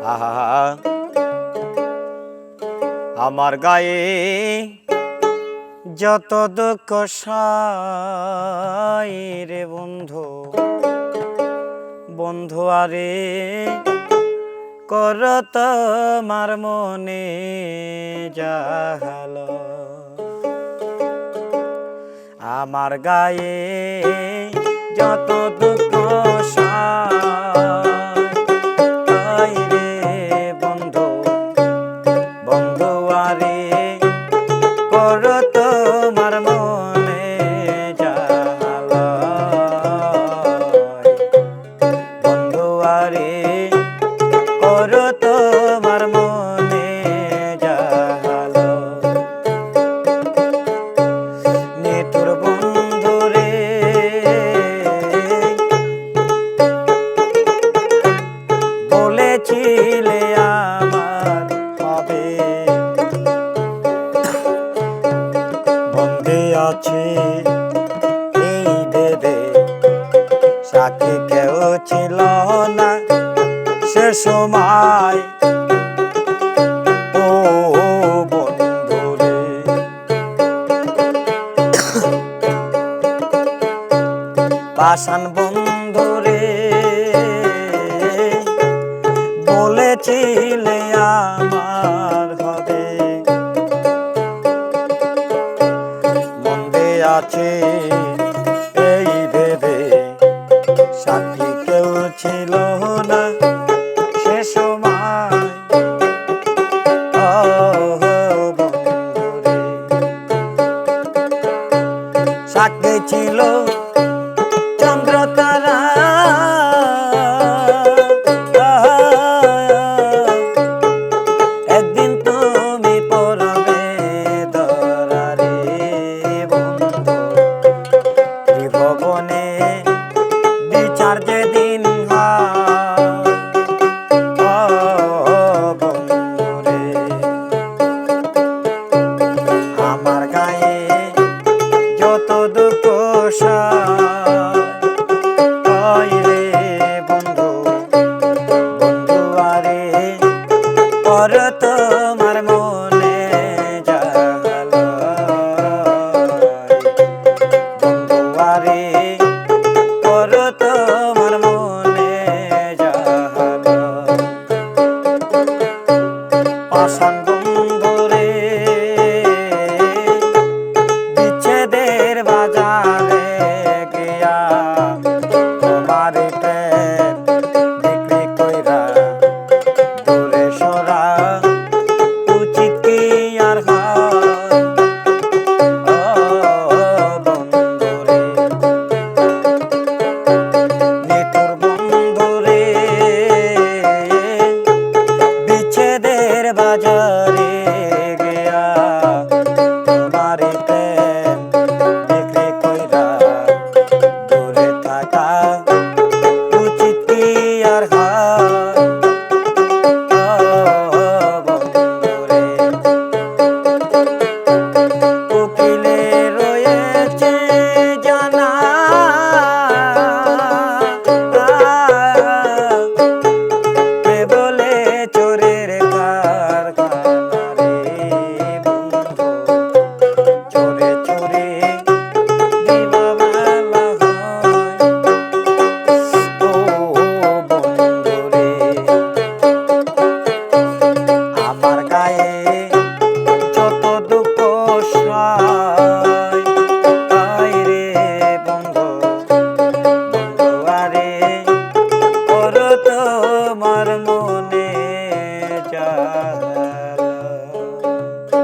আহা আমার গায়ে যত দুঃখ সাই রে বন্ধু বন্ধু আরে কর তোমার মনে জাহাল আমার গায়ে যত দুঃখ সাই রে বন্ধু বন্ধু আরে কর তোমার মনে জাহাল বন্ধু আরে কর তোমার মনে জাহাল নিতুর বন্ধু রে বলেছিলে আমার হবে বন্দে আছে এই দেবে সাথী কেউ ছিল না সে সময় ও বন্ধুরে পাষাণ বন্ধুরে বলেছিলে আমার হবে মন্দে আছে